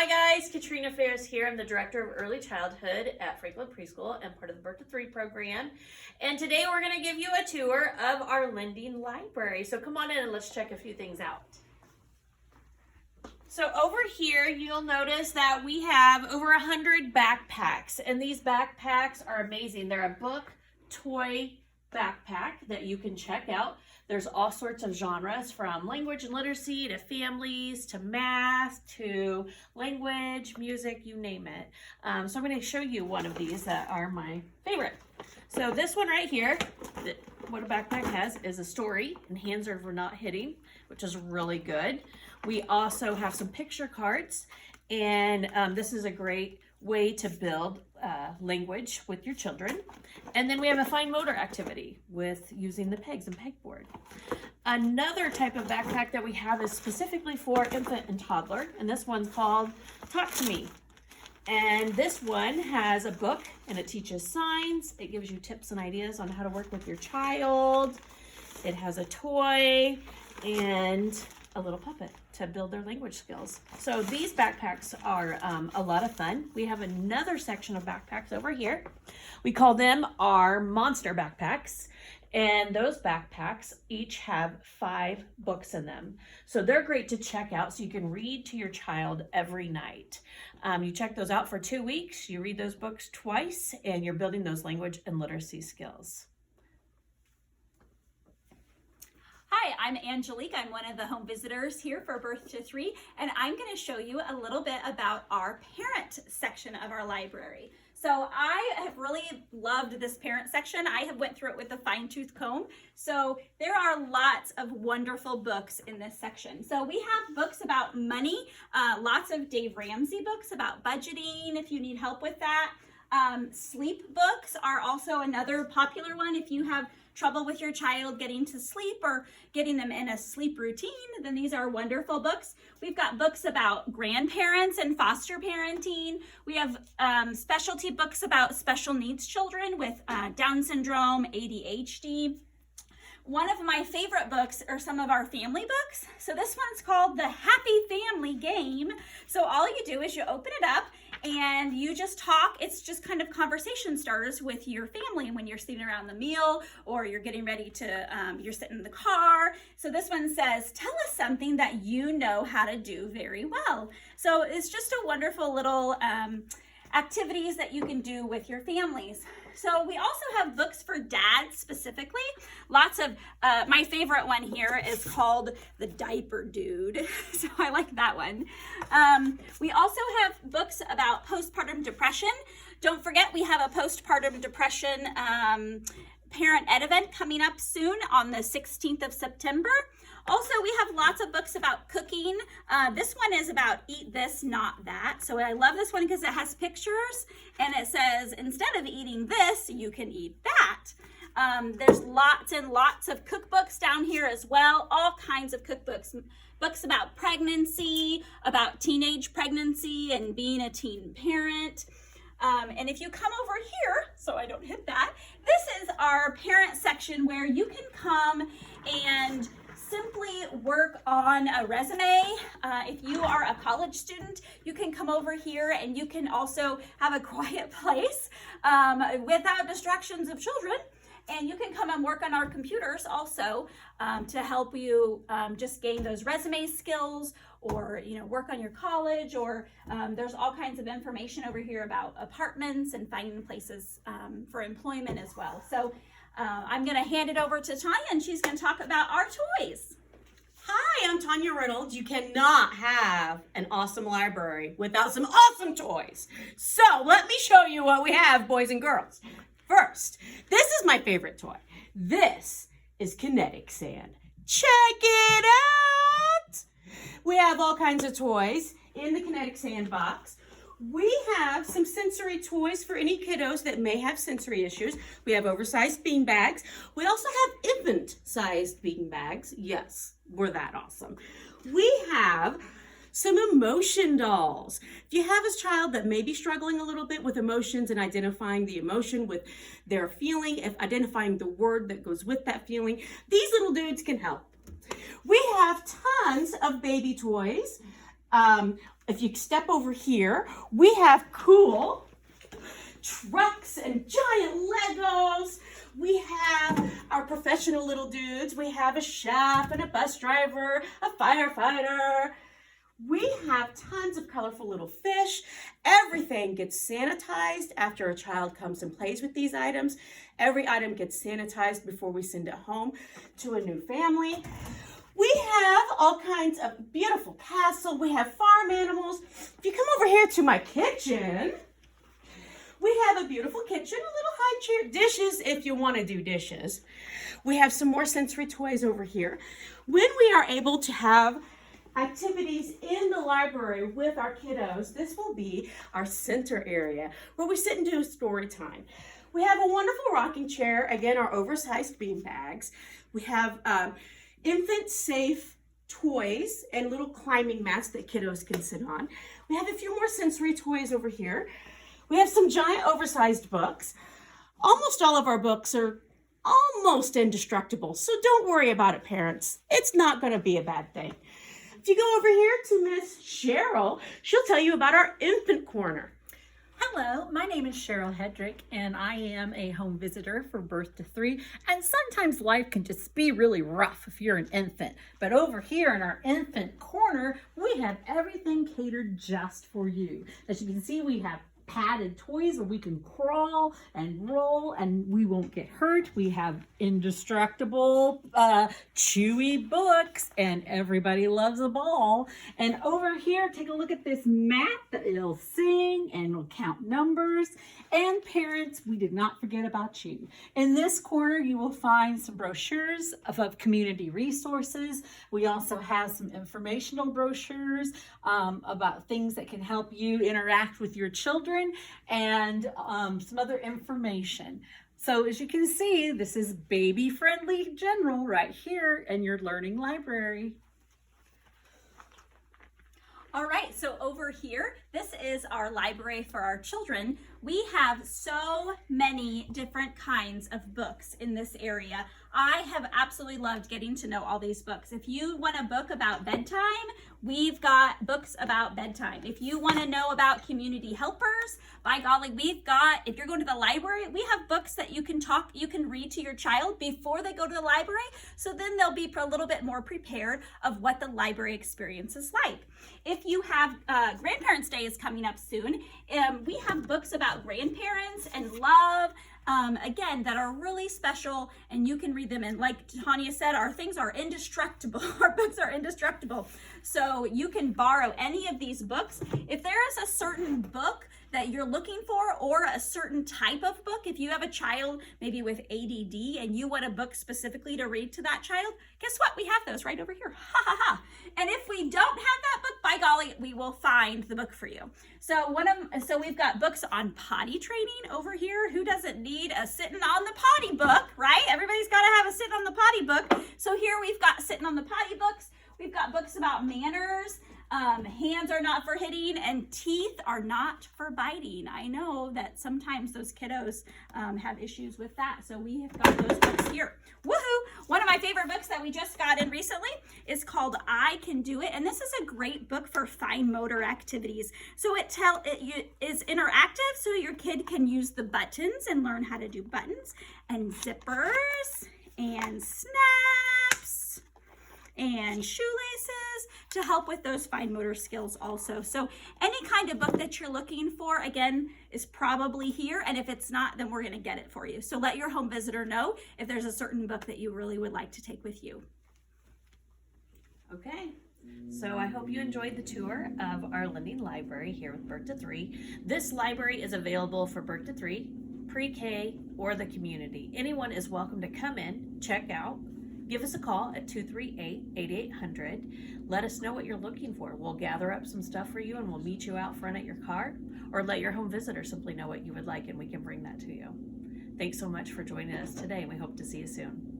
Hi guys, Katrina Ferris here. I'm the Director of Early Childhood at Franklin Preschool and part of the Birth to 3 program. And today we're going to give you a tour of our lending library. So come on in and let's check a few things out. So over here, you'll notice that we have over 100 backpacks, and these backpacks are amazing. They're a book, toy backpack that you can check out. There's all sorts of genres, from language and literacy to families to math to language, music, you name it. So I'm going to show you one of these that are my favorite. So this one right here, what a backpack has is a story, and hands are for not hitting, which is really good. We also have some picture cards, and this is a great way to build language with your children. And then we have a fine motor activity with using the pegs and pegboard. Another type of backpack that we have is specifically for infant and toddler, and this one's called Talk to Me. And this one has a book, and it teaches signs. It gives you tips and ideas on how to work with your child. It has a toy and a little puppet to build their language skills. So these backpacks are a lot of fun. We have another section of backpacks over here. We call them our monster backpacks. And those backpacks each have 5 books in them. So they're great to check out so you can read to your child every night. You check those out for 2 weeks, you read those books twice, and you're building those language and literacy skills. Hi, I'm Angelique. I'm one of the home visitors here for Birth to 3, and I'm going to show you a little bit about our parent section of our library. So I have really loved this parent section. I have went through it with a fine-tooth comb. So there are lots of wonderful books in this section. So we have books about money, lots of Dave Ramsey books about budgeting if you need help with that. Sleep books are also another popular one. If you have trouble with your child getting to sleep or getting them in a sleep routine, then these are wonderful books. We've got books about grandparents and foster parenting. We have specialty books about special needs children with Down syndrome, ADHD. One of my favorite books are some of our family books. So this one's called The Happy Family Game. So all you do is you open it up and you just talk. It's just kind of conversation starters with your family when you're sitting around the meal or you're getting ready to, you're sitting in the car. So this one says, tell us something that you know how to do very well. So it's just a wonderful little activities that you can do with your families. So we also have books for dads specifically. Lots of, my favorite one here is called The Diaper Dude. So I like that one. We also have books about postpartum depression. Don't forget, we have a postpartum depression parent ed event coming up soon on the 16th of September. Also, we have lots of books about cooking. This one is about eat this, not that. So I love this one because it has pictures and it says, instead of eating this, you can eat that. There's lots and lots of cookbooks down here as well, all kinds of cookbooks. Books about pregnancy, about teenage pregnancy and being a teen parent. And if you come over here, so I don't hit that, this is our parent section where you can come and simply work on a resume. If you are a college student, you can come over here and you can also have a quiet place without distractions of children. And you can come and work on our computers also to help you just gain those resume skills, or work on your college, or there's all kinds of information over here about apartments and finding places for employment as well. So I'm going to hand it over to Tanya, and she's going to talk about our toys. Hi, I'm Tanya Reynolds. You cannot have an awesome library without some awesome toys. So let me show you what we have, boys and girls. First, this is my favorite toy. This is kinetic sand. Check it out! We have all kinds of toys in the kinetic sand box. We have some sensory toys for any kiddos that may have sensory issues. We have oversized bean bags. We also have infant-sized bean bags. Yes, we're that awesome. We have some emotion dolls. If you have a child that may be struggling a little bit with emotions and identifying the emotion with their feeling, if identifying the word that goes with that feeling, these little dudes can help. We have tons of baby toys. if you step over here, we have cool trucks and giant Legos. We have our professional little dudes. We have a chef and a bus driver, a firefighter. We have tons of colorful little fish. Everything gets sanitized after a child comes and plays with these items. Every item gets sanitized before we send it home to a new family. We have all kinds of beautiful castle. We have farm animals. If you come over here to my kitchen, we have a beautiful kitchen, a little high chair, dishes if you want to do dishes. We have some more sensory toys over here. When we are able to have activities in the library with our kiddos, this will be our center area where we sit and do story time. We have a wonderful rocking chair, again, our oversized bean bags. We have infant safe toys and little climbing mats that kiddos can sit on. We have a few more sensory toys over here. We have some giant oversized books. Almost all of our books are almost indestructible, so don't worry about it, parents. It's not going to be a bad thing. If you go over here to Miss Cheryl, she'll tell you about our infant corner. Hello, my name is Cheryl Hedrick, and I am a home visitor for Birth to 3. And sometimes life can just be really rough if you're an infant. But over here in our infant corner, we have everything catered just for you. As you can see, we have padded toys where we can crawl and roll and we won't get hurt. We have indestructible, chewy books, and everybody loves a ball. And over here, take a look at this mat that it'll sing and will count numbers. And parents, we did not forget about you. In this corner, you will find some brochures of community resources. We also have some informational brochures about things that can help you interact with your children, and some other information. So as you can see, this is baby friendly general right here in your learning library. All right, so over here, this is our library for our children. We have so many different kinds of books in this area. I have absolutely loved getting to know all these books. If you want a book about bedtime, we've got books about bedtime. If you want to know about community helpers, by golly, we've got, if you're going to the library, we have books that you can read to your child before they go to the library, so then they'll be a little bit more prepared of what the library experience is like. If you have Grandparents' Day is coming up soon, we have books about grandparents and love, again, that are really special, and you can read them. And like Tanya said, our things are indestructible. Our books are indestructible. So you can borrow any of these books. If there is a certain book that you're looking for, or a certain type of book, if you have a child maybe with ADD and you want a book specifically to read to that child, guess what? We have those right over here. Ha ha ha. And if we don't have that book, by golly, we will find the book for you. So we've got books on potty training over here. Who doesn't need a sitting on the potty book, right? Everybody's got to have a sitting on the potty book. So here we've got sitting on the potty books. We've got books about manners. Hands are not for hitting, and teeth are not for biting. I know that sometimes those kiddos have issues with that, so we have got those books here. Woohoo! One of my favorite books that we just got in recently is called I Can Do It, and this is a great book for fine motor activities. So it is interactive, so your kid can use the buttons and learn how to do buttons and zippers and snaps and shoelaces to help with those fine motor skills also. So any kind of book that you're looking for, again, is probably here. And if it's not, then we're going to get it for you. So let your home visitor know if there's a certain book that you really would like to take with you. Okay, so I hope you enjoyed the tour of our lending library here with Birth to 3. This library is available for Birth to 3, pre-K, or the community. Anyone is welcome to come in, check out, give us a call at 238-8800. Let us know what you're looking for. We'll gather up some stuff for you and we'll meet you out front at your car, or let your home visitor simply know what you would like and we can bring that to you. Thanks so much for joining us today, and we hope to see you soon.